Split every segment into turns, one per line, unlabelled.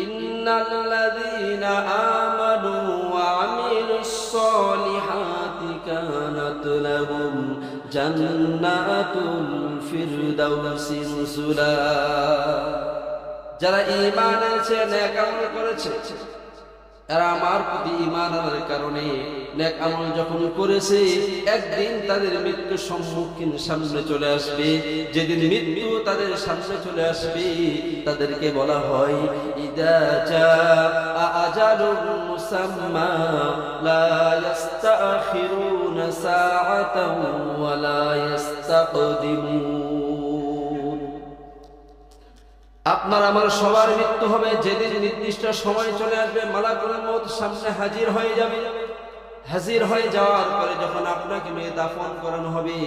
ইন্নাল্লাযীনা আমানু ওয়া আমিলুস সলিহাতি কানাত লাহুম জান্নাতুল ফিরদাউসি নুজুলা। যারা ঈমান এনেছে, নেক আমল করেছে, এরা আমার প্রতি ঈমান আনার কারণে নেক আমল যখন করেছে, একদিন তাদের মৃত্যু সম্মুখীন সামনে চলে আসবে। যেদিন মৃত্যু তাদের সামনে চলে আসবে, তাদেরকে বলা হয় ইদা জাআ আজালুল মুসাম্মা লা ইস্তাখিরুনা সাআতান ওয়া লা ইস্তাকদিমুন। আপনার আমার সবার মৃত্যু হবে যেদিন নির্দিষ্ট সময় চলে আসবে, মালাকুল মউত সামনে হাজির হয়ে যাবে। হাজির হয়ে যাওয়ার পরে যখন আপনাকে দাফন করানো হবে,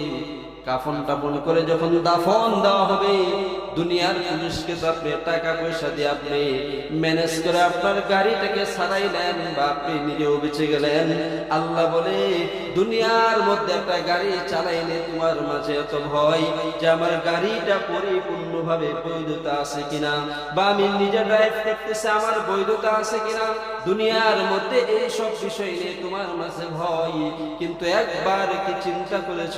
কাফন টাফন করে যখন দাফন দেওয়া হবে, দুনিয়ার পুলিশকে তো আপনি টাকা পয়সা দিয়ে আপনি ম্যানেজ করে আপনার গাড়িটাকে সারাইলেন বা আপনি নিজেও বেঁচে গেলেন। আল্লাহ বলে দুনিয়ার মধ্যে একটা গাড়ি চালাইলে তোমার মাঝে এত ভয় যে আমার গাড়িটা পরিপূর্ণভাবে বৈধতা আছে কিনা, বা আমি নিজে ড্রাইভ করতেছি আমার বৈধতা আছে কিনা, দুনিয়ার মধ্যে এই সব বিষয় নিয়ে তোমার মাঝে ভয়। কিন্তু একবার কি চিন্তা করেছ,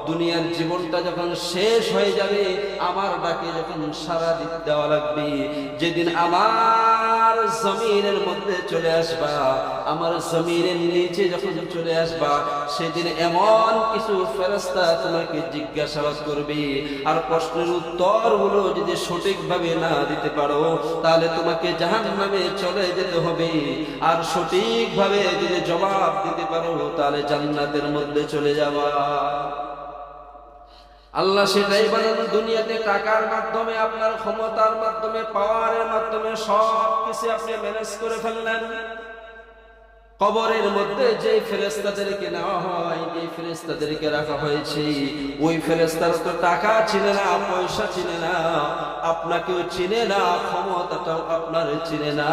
দুনিয়ার জীবনটা যখন শেষ হয়ে যাবে, আমার ডাকে যখন সারা দিতে দেওয়া লাগবে, যেদিন আমার জমিনের মধ্যে চলে আসবা, আমার জমিনের নিচে যখন চলে আসবা, সেদিন এমন কিছু ফেরেশতা তোমাকে জিজ্ঞাসাবাদ করবে, আর প্রশ্নের উত্তরগুলো যদি সঠিকভাবে না দিতে পারো, তাহলে তোমাকে জাহান্নামে চলে যেতে হবে। আর সঠিকভাবে যদি জবাব দিতে পারো, তাহলে জান্নাতের মধ্যে চলে যাবা। আল্লাহ সেটাই বলেন, দুনিয়াতে টাকার মাধ্যমে, আপনার ক্ষমতার মাধ্যমে, পাওয়ারের মাধ্যমে সব কিছু আপনি ম্যানেজ করে ফেললেন। কবরের মধ্যে যে ফেরেশতাদেরকে নেওয়া হয়, যে ফেরেশতাদেরকে রাখা হয়েছে, ওই ফেরেশতারা তো টাকা চিনে না, পয়সা চিনে না, আপনাকেও চিনে না, ক্ষমতাটাও আপনার চিনে না।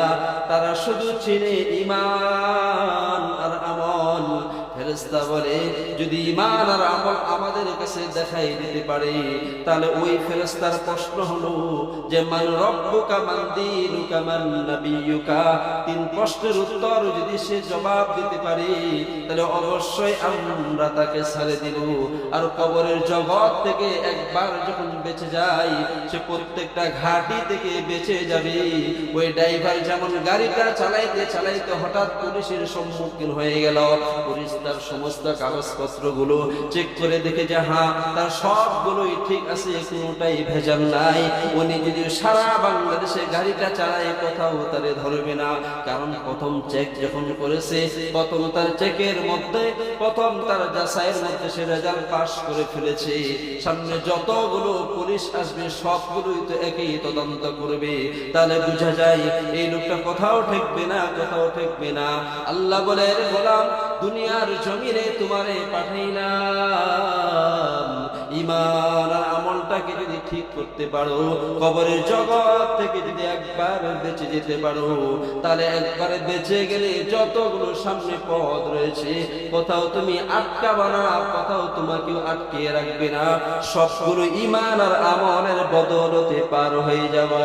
তারা শুধু চিনে ঈমান আর আমল। ফেরেশতা বলে যদি ঈমান আর আমল আমাদের কাছে দেখাই দিতে পারে, তাহলে ওই ফেরেশতার প্রশ্ন হলো যে মান রব্বুকা মান দীনুকা মান নাবিয়্যুকা, তিন প্রশ্নের উত্তর যদি সে জবাব দিতে পারে, তাহলে অবশ্যই আমরা তাকে ছেড়ে দিব। আর কবরের জগৎ থেকে একবার যখন বেঁচে যায়, সে প্রত্যেকটা ঘাটি থেকে বেঁচে যাবে। ওই ড্রাইভার যেমন গাড়িটা চালাইতে চালাইতে হঠাৎ পুলিশের সম্মুখীন হয়ে গেল, পুলিশ তার সমস্ত কাগজপত্রগুলো চেক করে দেখে যে হ্যাঁ তার সবগুলোই ঠিক আছে, কোনোটাই ভেজাল নাই। উনি যদি সারা বাংলাদেশে গাড়িটা চালায়, কোথাও তারে ধরবে না, কারণ প্রথম চেক যখন করেছে, প্রথম তার চেকের মধ্যে, প্রথম তার যাচাইয়ের মধ্যে সে রেজাল্ট পাস করে ফেলেছে। সামনে যতগুলো পুলিশ আসবে সবগুলোই তো একই তদন্ত করবে, তাহলে বোঝা যায় এই লোকটা কোথাও ঠেকবে না, কোথাও ঠেকবে না। আল্লাহ বলে রে গোলাম, দুনিয়ার জমিনে তোমারে পাঠাইলাম, ঈমান আর আমলটাকে যদি ঠিক করতে পারো, কবরের জগৎ থেকে যদি একবার বেঁচে যেতে পারো, তাহলে একবারে বেঁচে গেলে যতগুলো সামনে পথ রয়েছে, কোথাও তুমি আটকাবা না, কোথাও তোমাকেও আটকে রাখবে না, সবগুলো ঈমান আর আমলের বদলতে পার হয়ে যাবা।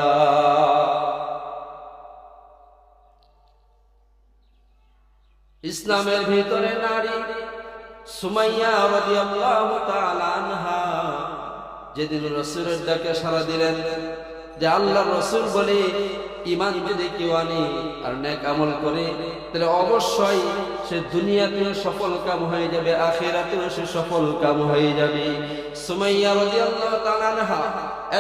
ইসলামের ভিতরে নারী সুমাইয়া রাদিয়াল্লাহু তাআলা আনহা যেদিন রাসূলের ডাকে সাড়া দিলেন, যে আল্লাহর রাসূল বলে ঈমান যদি কেউ আনে আর নেক আমল করে, তাহলে অবশ্যই সে দুনিয়াতেও সফল কাম হয়ে যাবে, আখিরাতেও সে সফল কাম হয়ে যাবে। সুমাইয়া রাদিয়াল্লাহু তাআলা আনহা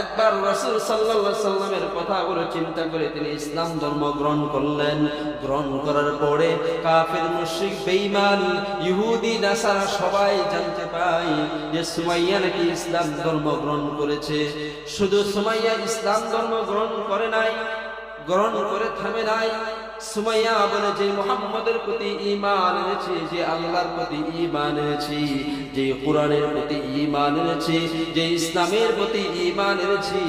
একবার রাসূল সাল্লাল্লাহু আলাইহি সাল্লামের কথাগুলো চিন্তা করে তিনি ইসলাম ধর্ম গ্রহণ করলেন। গ্রহণ করার পরে কাফির, মুশরিক, বেঈমান, ইহুদি, নাসারা সবাই জানতে পায় যে সুমাইয়া নাকি ইসলাম ধর্ম গ্রহণ করেছে। শুধু সুমাইয়া ইসলাম ধর্ম গ্রহণ করে নাই, গ্রহণ করে থামে নাই, সুমাইয়া বলে, যে মুহাম্মাদের প্রতি ঈমান এনেছি, যে আল্লাহর প্রতি ঈমান এনেছি, যে কোরআনের প্রতি ঈমান এনেছি, যে ইসলামের প্রতি ঈমান এনেছি,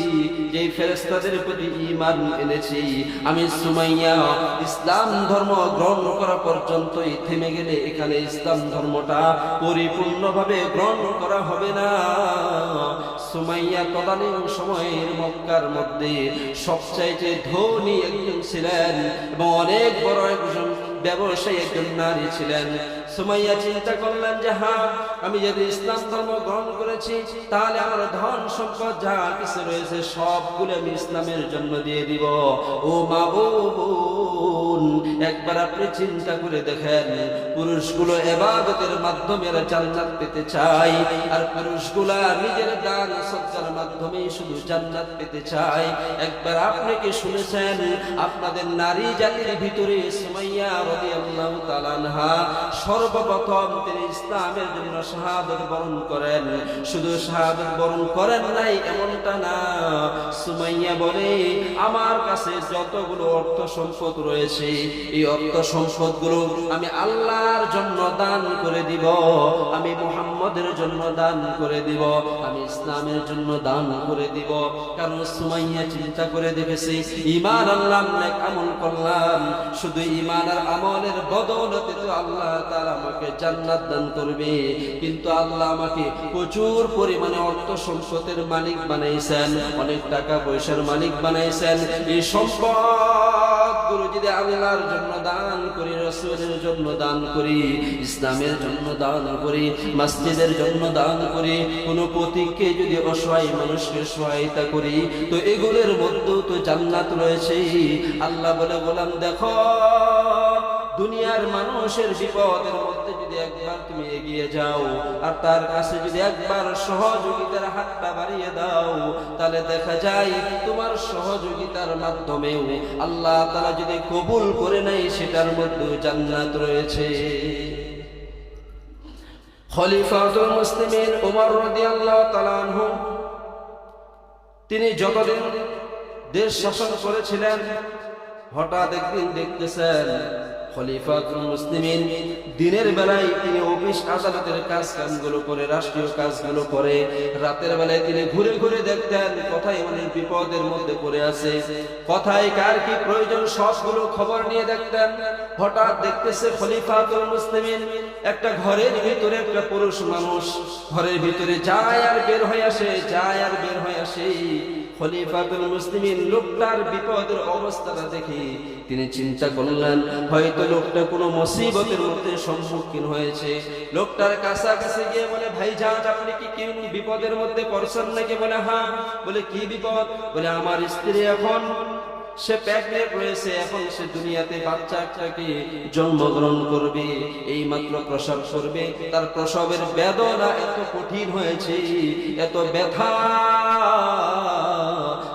যে ফেরেশতাদের প্রতি ঈমান এনেছি, আমি সুমাইয়া ইসলাম ধর্ম গ্রহণ করা পর্যন্তই থেমে গেলে এখানে ইসলাম ধর্মটা পরিপূর্ণভাবে গ্রহণ করা হবে না। সুমাইয়া তদানীন সময়ের মক্কার মধ্যে সবচাইতে ধনী একজন ছিলেন এবং অনেক বড় একজন ব্যবসায়ী একজন নারী ছিলেন। সুমাইয়া চিন্তা করলেন যে হ্যাঁ, আমি যদি ইসলাম ধর্ম গ্রহণ করেছি তাহলে আমার ধন সম্পদ যা কিছু রয়েছে সবগুলো আমি ইসলামের জন্য দিয়ে দিব। ও মা, ও বোন, একবার আপনি চিন্তা করে দেখেন, পুরুষগুলো ইবাদতের মাধ্যমে জান্নাত পেতে চায়, আর পুরুষগুলা নিজের দান সদকার মাধ্যমে শুধু জান্নাত পেতে চায়। একবার আপনি কি শুনেছেন আপনাদের নারী জাতির ভিতরে সুমাইয়া রাদিয়াল্লাহু তাআলা আনহা সর্বপ্রথম তিনি ইসলামের জন্য শাহাদাত বরণ করেন? শুধু শাহাদাত বরণ করেন নাই এমনটা না, সুমাইয়া বলে, আমার কাছে যতগুলো অর্থ সম্পদ রয়েছে এই অর্থ সম্পদগুলো আমি আল্লাহর জন্য দান করে দিব, আমি মুহাম্মদের জন্য দান করে দিব, আমি ইসলামের জন্য দান করে দিব। কারণ সুমাইয়া চিন্তা করে দেখেছে, ঈমান আনলাম, নেক আমল করলাম, শুধু ঈমান আর আমলের বদৌলতে তো আল্লাহ তাআলা আমাকে জান্নাত দান করবে, কিন্তু আল্লাহ আমাকে প্রচুর পরিমাণে অর্থ সম্পদের মালিক বানাইছেন, অনেক টাকা পয়সার মালিক বানাইছেন। এই সম্পদগুলো যদি আল্লাহর জন্য দান করি, রাসূলের জন্য দান করি, ইসলামের জন্য দান করি, মসজিদের জন্য দান করি, কোন প্রতীককে যদি অসহায় মানুষকে সহায়তা করি, তো এগুলোর মধ্যেও তো জান্নাত রয়েছে। আল্লাহ বলে, গোলাম দেখো, দুনিয়ার মানুষের বিপদের মধ্যে যদি একবার তুমি এগিয়ে যাও আর তার কাছে যদি একবার সহযোগিতার হাতটা বাড়িয়ে দাও, তাহলে দেখা যায় তোমার সহযোগিতার মাধ্যমেও আল্লাহ তাআলা যদি কবুল করে নেয় সেটার মধ্যে জান্নাত রয়েছে। খলিফাতুল মুসলিমিন ওমর রাদিয়াল্লাহু তাআলা আনহু তিনি যতদিন দেশ শাসন করেছিলেন, হঠাৎ একদিন দেখতেছেন খলিফাতুল মুসলিমিন দিনের বেলায় তিনি অফিস আদালতের কাজকামগুলো করে, রাষ্ট্রীয় কাজগুলো করে, রাতের বেলায় তিনি ঘুরে ঘুরে দেখতেন কোথায় মানুষ বিপদের মধ্যে পড়ে আছে, কোথায় কার কি প্রয়োজন সবগুলো খবর নিয়ে দেখতেন। হঠাৎ দেখতেছে খলিফাতুল মুসলিমিন একটা ঘরের ভিতরে একটা পুরুষ মানুষ ঘরের ভিতরে যায় আর বের হয়ে আসে, যায় আর বের হয়ে আসে। খলিফাতুল মুসলিমিন লোকটার বিপদের অবস্থাটা দেখে তিনি চিন্তা করলেন হয়তো লোকটা কোনো মুসিবতের মধ্যে সম্মুখীন হয়েছে। লোকটার কাছাকাছি গিয়ে বলে, ভাইজান আপনি কি কি বিপদের মধ্যে পড়ছেন নাকি? বলে হ্যাঁ। বলে কি বিপদ? বলে আমার স্ত্রী এখন সে প্রেগনেন্ট রয়েছে, এখন সে দুনিয়াতে বাচ্চা একটাকে জন্মগ্রহণ করবে, এই মাত্র প্রসব করবে, তার প্রসবের বেদনা এত কঠিন হয়েছে, এত ব্যথা,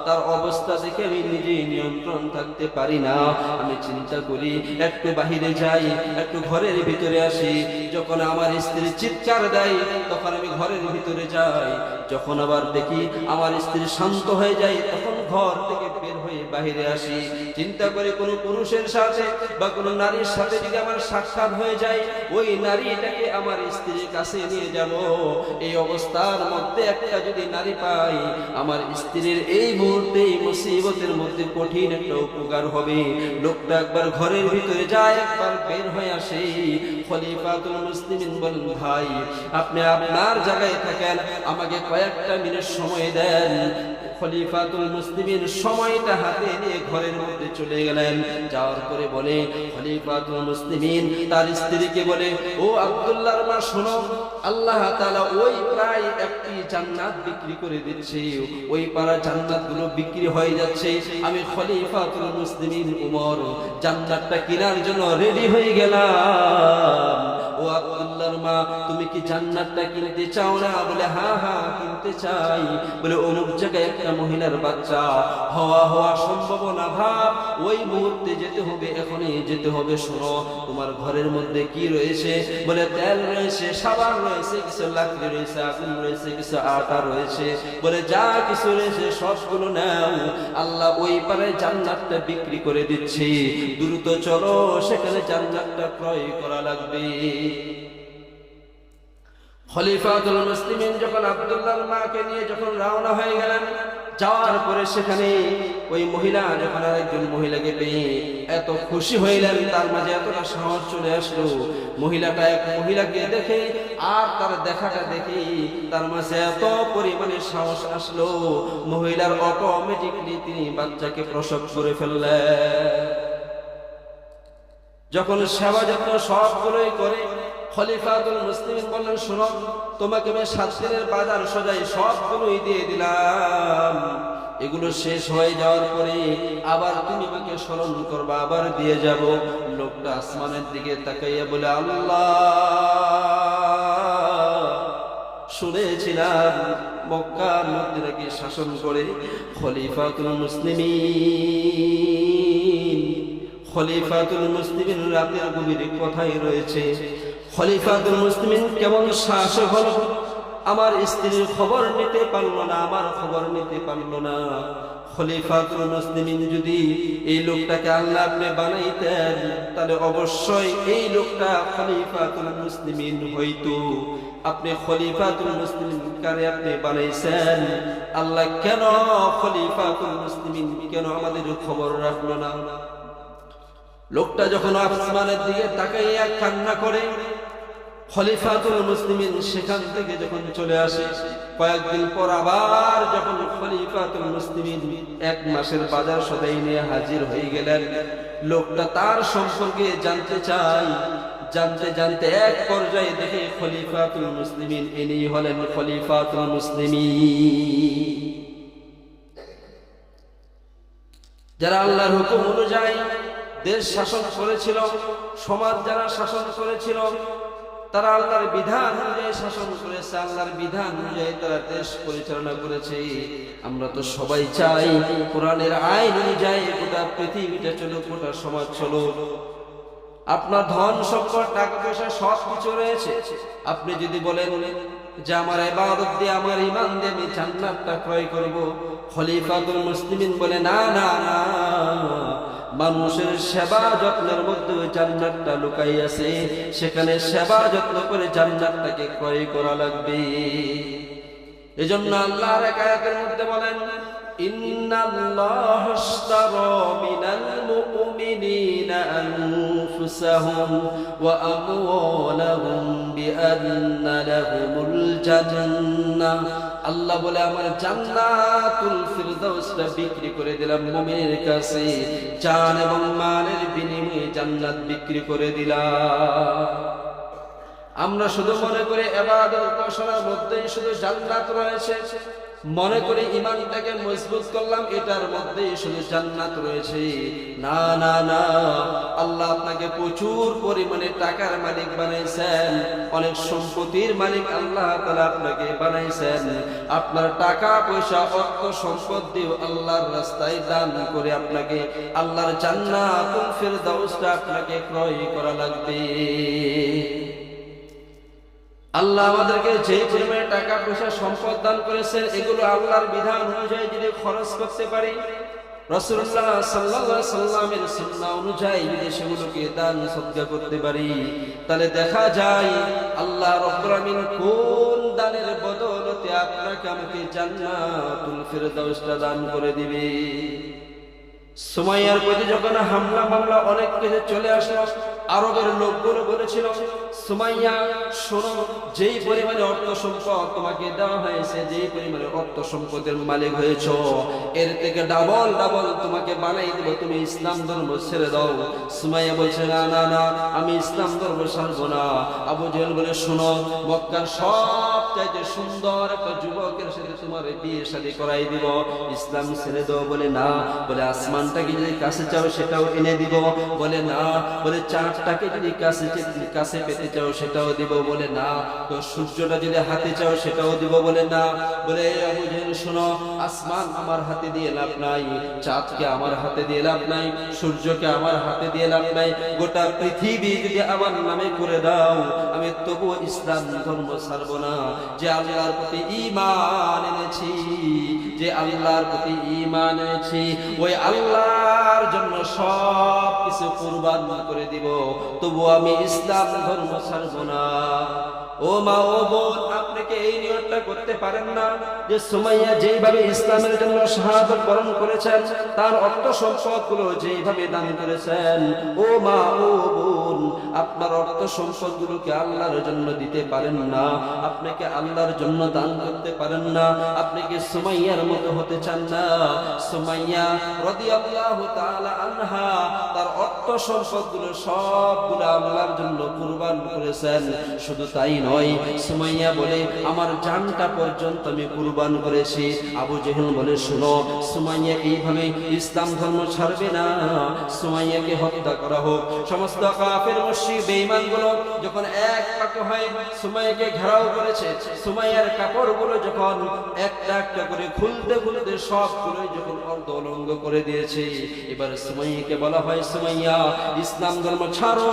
তার অবস্থা দেখে আমি নিজেই নিয়ন্ত্রণ থাকতে পারি না। আমি চিন্তা করি একটু বাহিরে যাই, একটু ঘরের ভিতরে আসি। যখন আমার স্ত্রী চিৎকার দেয় তখন আমি ঘরের ভিতরে যাই, যখন আবার দেখি আমার স্ত্রী শান্ত হয়ে যায় তখন ঘর থেকে বের হয়ে বাহিরে আসি। চিন্তা করে কোনো পুরুষের সাথে বা কোনো নারীর সাথে যদি আমার সাক্ষাৎ হয়ে যায়, ওই নারীটাকে আমার স্ত্রীর কাছে নিয়ে যাব। এই অবস্থার মধ্যে একটা যদি নারী পাই, আমার স্ত্রীর এই মুহূর্তে এই মুসিবতের মধ্যে কঠিন একটা উপকার হবে। লোকটা একবার ঘরের ভিতরে যায়, একবার বের হয়ে আসে। খলিফাতুল মুসলিমিন বলেন, ভাই আপনি আপনার জায়গায় থাকেন, আমাকে কয়েকটা মিনিট সময় দেন। খলিফাতুল মুসলিমিন সময়টা হাতে নিয়ে ঘরের মধ্যে চলে গেলেন। যাওয়ার পরে বলে খলিফাতুল মুসলিমিন তার স্ত্রীকে বলে, ও আব্দুল্লাহর মা শোনো, আল্লাহ তাআলা ওই প্রায় একটি জান্নাত বিক্রি করে দিচ্ছে, ওই পারা জান্নাতগুলো বিক্রি হয়ে যাচ্ছে। আমি খলিফাতুল মুসলিমিন উমর জান্নাতটা কেনার জন্য রেডি হয়ে গেলাম। ও আব্দুল্লাহর মা, তুমি কি জান্নাতটা কিনতে চাও না? বলে হ্যাঁ হ্যাঁ কিনতে চাই। বলে অমুক জায়গায় একটা মহিলার বাচ্চা হওয়া সম্ভাবনা ভাব, ওই মুহূর্তে যেতে হবে, এখনই যেতে হবে। শোনো, তোমার ঘরের মধ্যে কি রয়েছে? বলে তেল রয়েছে, সাবান রয়েছে, কিছু লাকড়ি রয়েছে, আগুন রয়েছে, কিছু আটা রয়েছে। বলে যা কিছু রয়েছে সবগুলো নাও, আল্লাহ ওই পারে জান্নাতটা বিক্রি করে দিচ্ছি, দ্রুত চলো, সেখানে জান্নাতটা ক্রয় করা লাগবে। খলিফাতুল মুসলিমিন যখন আব্দুল্লাহর মাকে নিয়ে যখন রওনা হয়ে গেলেন, যাওয়ার পরে সেখানে ওই মহিলা যখন আরেকজন মহিলাকে পেয়ে এত খুশি হইলেন, তার মাঝে এতটা সাহস চলে আসলো, মহিলাটা এক মহিলাকে দেখে আর তার দেখাটা দেখে তার মাঝে এত পরিমাণে সাহস আসলো, মহিলার অটোমেটিকলি তিনি বাচ্চাকে প্রসব করে ফেললেন। যখন সেবা যত্ন সবগুলোই করে, খলিফাতুল মুসলিমিন বললেন, শোনো, তোমাকে আমি 7 দিনের বাজার সদাই সবগুলোই দিয়ে দিলাম, এগুলো শেষ হয়ে যাওয়ার পরে আবার তুমি আমাকে স্মরণ করবা, আবার দিয়ে যাব। লোকটা আসমানের দিকে তাকাইয়া বলে, আল্লাহ, শুনেছিলাম মক্কার মধ্যে নাকি শাসন করে খলিফাতুল মুসলিমিন রাতের গভীরে কথাই রয়েছে। খলিফাতুল মুসলিমিন কেমন শাসক হলো, আমার স্ত্রীর খবর নিতে পারলো না, আমার খবর নিতে পারলো না। খলিফাতুল মুসলিমিন যদি এই লোকটাকে আল্লাহ আপনি বানাইতেন, তাহলে অবশ্যই এই লোকটা খলিফাতুল মুসলিমিন হইতো। আপনি খলিফাতুল মুসলিমিন কারে আপনি বানাইছেন? আল্লাহ কেন খলিফাতুল মুসলিমিন কেন আমাদের খবর রাখলো না? লোকটা যখন আসমানের দিকে তাকাইয়া কান্না করে, খলিফাতুল মুসলিমিন সেখান থেকে যখন চলে আসে, কয়েকদিন পর আবার যখন খলিফাতুল মুসলিমিন 1 মাসের বাজার সদাই নিয়ে হাজির হয়ে গেলেন, লোকটা তার সম্পর্কে জানতে চায়। জানতে এক পর্যায়ে দেখে খলিফাতুল মুসলিমিন ইনি হলেন খলিফাতুল মুসলিমিন, যারা আল্লাহর হুকুম অনুযায়ী দেশ শাসন করেছিল, সমাজ যারা শাসন করেছিল, তারা আল্লাহর বিধান অনুযায়ী শাসন করেছে, আল্লাহর বিধান অনুযায়ী তারা দেশ পরিচালনা করেছে। আমরা তো সবাই চাই কোরআনের আইন অনুযায়ী গোটা পৃথিবীটা চলুক, গোটা সমাজ চলুক। আপনার ধন সম্পদ টাকা পয়সা সব কিছু রয়েছে, আপনি যদি বলেন যে আমার ইবাদত দিয়ে আমার ঈমান দিয়ে আমি জান্নাতটা ক্রয় করব, খলিফাতুল মুসলিমিন বলে না না না, মানুষের সেবা যত্নের মধ্যে জান্নাতটা লুকাই আছে, সেখানে সেবা যত্ন করে জান্নাতটাকে ক্রয় করা লাগবে। এজন্য আল্লাহর এক আয়াতের মধ্যে বলেন, ইন্নাল্লাহা আশতারা মিনাল মুমিনিনা আনফুসাহুম ওয়া আমওয়ালাহুম বিআন্না লাহুমুল জান্নাহ। আল্লাহ বলে, আমার জান্নাতুল ফিরদাউসটা বিক্রি করে দিলাম মুমিনের কাছে, জান এবং মালের বিনিময়ে জান্নাত বিক্রি করে দিলাম। আমরা শুধু মনে করি ইবাদত উপাসনার মধ্যেই শুধু জান্নাত রয়েছে, মনে করি ঈমানটাকে মজবুত করলাম, এটার মধ্যেই শুধু জান্নাত রয়েছে। না না না, আল্লাহ আপনাকে প্রচুর পরিমাণে টাকার মালিক বানাইছেন, অনেক সম্পত্তির মালিক আল্লাহ তাআলা আপনাকে বানাইছেন। আপনার টাকা পয়সা অর্থ সম্পদ দিয়ে আল্লাহর রাস্তায় দান করে আপনাকে আল্লাহর জান্নাতুল ফিরদাউসটা আপনাকে ক্রয় করা লাগবে। আল্লাহ আমাদেরকে যে পরিমাণে টাকা পয়সা সম্পদ দান করেছেন, এগুলো আল্লাহর বিধান অনুযায়ী যদি খরচ করতে পারি, রাসূলুল্লাহ সাল্লাল্লাহু আলাইহি সাল্লামের সুন্নাহ অনুযায়ী যদি সেগুলোকে দান সদকা করতে পারি, তাহলে দেখা যায় আল্লাহ রাব্বুল আমিন কোন দানের বদৌলতে আপনাকে আমাকে জান্নাতুল ফিরদাউসটা দান করে দিবে। সুমাইয়ার প্রতি যখন হামলা মামলা অনেক কিছু চলে আসলো, আরবের লোকগুলো বলেছিল, সুমাইয়া শোনো, যেই পরিমাণে অর্থ সম্পদ তোমাকে দেওয়া হয়েছে, যেই পরিমাণে অর্থ সম্পদের মালিক হয়েছো, এর থেকে ডাবল ডাবল তোমাকে বানাই দেব, তুমি ইসলাম ধর্ম ছেড়ে দাও। সুমাইয়া বলছে, না না না, আমি ইসলাম ধর্ম ছাড়বো না। আবু জেহেল বলে, শোনো, মক্কার সব চাইতে সুন্দর একটা যুবকের সাথে তোমার বিয়ে শাদী করাই দিব, ইসলাম ছেড়ে দাও। বলে না। বলে আসমানটাকে যদি কাছে চাও সেটাও এনে দিব। বলে না। বলে চাঁদটাকে যদি কাছে পেতে চাও সেটাও দিব। বলে না। তো সূর্যটা যদি হাতে চাও সেটাও দিব। বলে না। বলে আবু জেহেল শোনো, আসমান আমার হাতে দিয়ে লাভ নাই, চাঁদকে আমার হাতে দিয়ে লাভ নাই, সূর্যকে আমার হাতে দিয়ে লাভ নাই, গোটা পৃথিবী যদি আমার নামে করে দাও আমি তবুও ইসলাম ধর্ম ছাড়বো না। যে আল্লাহর প্রতি ঈমান এনেছি, যে আল্লাহর প্রতি ঈমান এনেছি, ওই আল্লাহর জন্য সব কিছু কুরবান করে দিব, তবু আমি ইসলাম ধর্ম ছাড়বো না। ও মা, ও বোন, আপনি কি এই নিয়তটা করতে পারেন না যে সুমাইয়া যেইভাবে ইসলামের জন্য শাহাদাত বরণ করেছেন, তার অর্থ সম্পদগুলো যেইভাবে দান করেছেন, ও মা, ও বোন, আপনার অর্থ সম্পদগুলোকে আল্লাহর জন্য দিতে পারেন না? আপনি কি আল্লাহর জন্য দান করতে পারেন না? আপনি কি সুমাইয়ার মতো হতে চান না? সুমাইয়া রাদিয়াল্লাহু তাআলা আনহা তার অর্থ সম্পদগুলো সবগুলো আল্লাহর জন্য কুরবান করেছেন। শুধু তাই নয়, সুমাইয়া বলে আমার জানটা পর্যন্ত আমি কুরবান করেছি। আবু জেহেল বলে শোনো, সুমাইয়া এইভাবে ইসলাম ধর্ম ছাড়বে না, সুমাইয়াকে হত্যা করা হোক। সমস্ত কাফের মুশরিক বেঈমানগুলো যখন এক পাকে হয় সুমাইয়াকে ঘেরাও করেছে, সুমাইয়ার কাপড়গুলো যখন একটা একটা করে খুলতে খুলতে সবগুলোই যখন অর্ধলঙ্গ করে দিয়েছে, এবার সুমাইয়াকে বলা হয় সুমাইয়া ইসলাম ধর্ম ছাড়ো,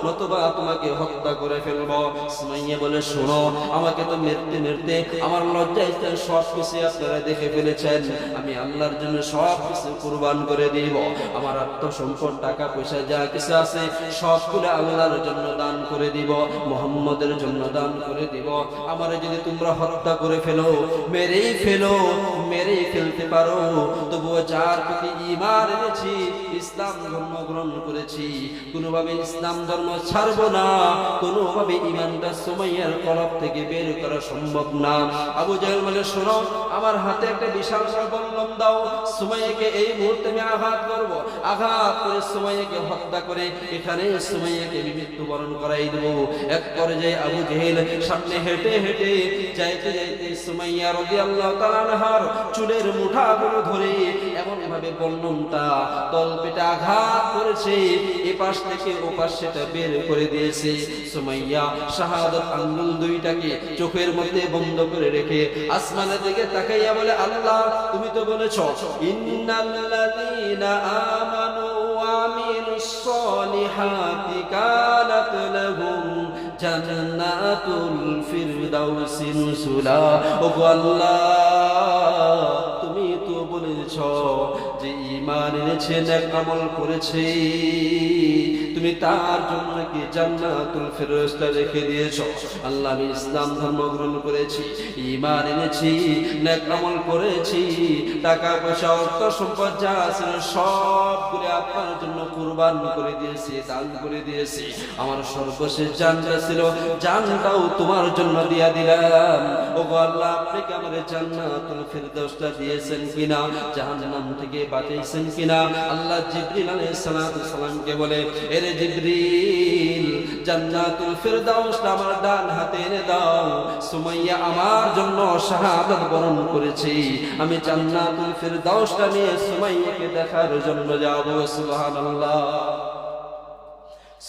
নতুবা তোমাকে হত্যা করে ফেলবো। সুমাইয়া বলে শোনো, আমাকে তো মেরতে মেরতে আমার লজ্জায় সব কিছু আপনারা দেখে ফেলেছেন, আমি আল্লাহর জন্য সব কিছু কুরবান করে দিব। আমার আত্মসম্পদ, টাকা পয়সা যা কিছু আছে সবগুলো আল্লাহর জন্য দান করে দিব, মুহাম্মদের জন্য দান করে দিব। আমারে যদি তোমরা হত্যা করে ফেলো, মেরেই ফেলো, মেরেই ফেলতে পারো, তবুও যার প্রতি ঈমান এনেছি, ইসলাম ধর্ম গ্রহণ করেছি, কোনোভাবে ইসলাম ধর্ম ছাড়বো না, কোনোভাবে ঈমানটা সুমাইয়ার কলব থেকে বের করা সম্ভব না। আবু জাহেল বলে শোনো, আমার হাতে একটা বিশাল বল্লম দাও, সুমাইয়াকে এই মুহূর্তে আমি আঘাত করব, আঘাত করে সুমাইয়াকে হত্যা করে এখানে সুমাইয়াকে মৃত্যুবরণ করাই দেব। এক পর্যায়ে আবু জাহেল সামনে হেঁটে হেঁটে যাইতে যাইতে সুমাইয়া রাদিয়াল্লাহু তাআলা আনহার চুলের মুঠাগুলো ধরে এমন ভাবে বল্লমটা তলপেটে আঘাত করেছে, এপাশ থেকে ওপাশ সেটা বের করে দিয়েছে। সুমাইয়া শাহাদাত আঙ্গুল দুইটাকে চোখের মধ্যে বন্ধ করে রেখে আসমানের দিকে তাকাইয়া বলে, আল্লাহ তুমি তো বলেছো ইন্নাল্লাযীনা আমানু ওয়া আমিলুস সলিহাতি কানাত লাহুম জান্নাতুল ফিরদাউসি নুজুলা। ও আল্লাহ তুমি তো বলেছো যে ঈমান এনেছে, নেক আমল করেছে, তুমি তার জন্য কি জান্নাতুল ফেরেশতা রেখে দিয়েছো। আল্লাহ আমি ইসলাম ধর্ম গ্রহণ করেছি, ঈমান এনেছি, নেক আমল করেছি, টাকা পয়সা অর্থ সম্পদ যা আছে সবগুলো আপনার জন্য কুরবান করে দিয়েছি, দান করে দিয়েছি। আমার সর্বশেষ জানটা ছিল, জানটাও তোমার জন্য দিয়া দিলাম। ও আল্লাহ আপনি কি আমাদের জান্নাতুল ফেরদৌসটা দিয়েছেন কিনা, জাহান্নাম থেকে বাঁচিয়েছেন কিনা। আল্লাহ জিবরিল আলাইহিস সালামকে বলে, এরে জিবরিল জান্নাতুল ফেরদাউসটা আমার ডান হাতে এনে দাও, সুমাইয়া আমার জন্য শাহাদাত বরণ করেছে, আমি জান্নাতুল ফেরদাউসটা নিয়ে সুমাইয়াকে দেখার জন্য যাব। সুবহানাল্লাহ।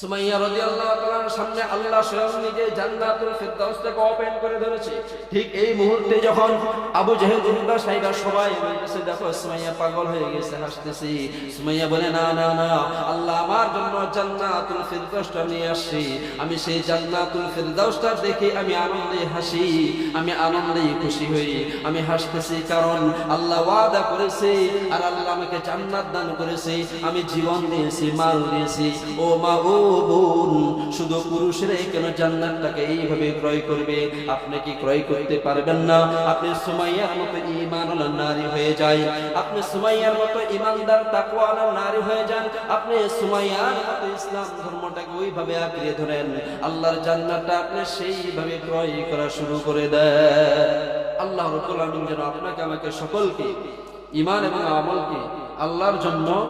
সুমাইয়া রাদিয়াল্লাহু তাআলার সামনে আল্লাহ স্বয়ং নিজে জান্নাতুল ফেরদাউসটাকে ওপেন করে ধরেছে। ঠিক এই মুহূর্তে যখন আবু জেহেল জিন্দা সাইবা সবাই বলতেছে, দেখো সুমাইয়া পাগল হয়ে গেছে, হাসতেছে। সুমাইয়া বলে, না না না, আল্লাহ আমার জন্য জান্নাতুল ফেরদাউসটা নিয়ে আসছে, আমি সেই জান্নাতুল ফেরদাউসটা দেখে আমি আনন্দে হাসি, আমি আনন্দে খুশি হই, আমি হাসতেছি, কারণ আল্লাহ ওয়াদা করেছে আর আল্লাহ আমাকে জান্নাত দান করেছে, আমি জীবন দিয়েছি, মাল দিয়েছি। ও মা, ও বোন, শুধু পুরুষরাই কেন জান্নাতটাকে এইভাবে ক্রয় করবে? আপনি কি ক্রয় করতে পারবেন না? আপনি সুমাইয়ার মতো ঈমানওয়ালা নারী হয়ে যায়, আপনি সুমাইয়ার মতো ঈমানদার তাকওয়াওয়ালা নারী হয়ে যান, আপনি সুমাইয়ার মতো ইসলাম ধর্মটাকে ওইভাবে আঁকড়ে ধরেন, আল্লাহর জান্নাতটা আপনি সেইভাবে ক্রয় করা শুরু করে দেন। আল্লাহ রাব্বুল আলামিন যেন আপনাকে আমাকে সকলকে ঈমান এবং আমলকে আল্লাহর জন্য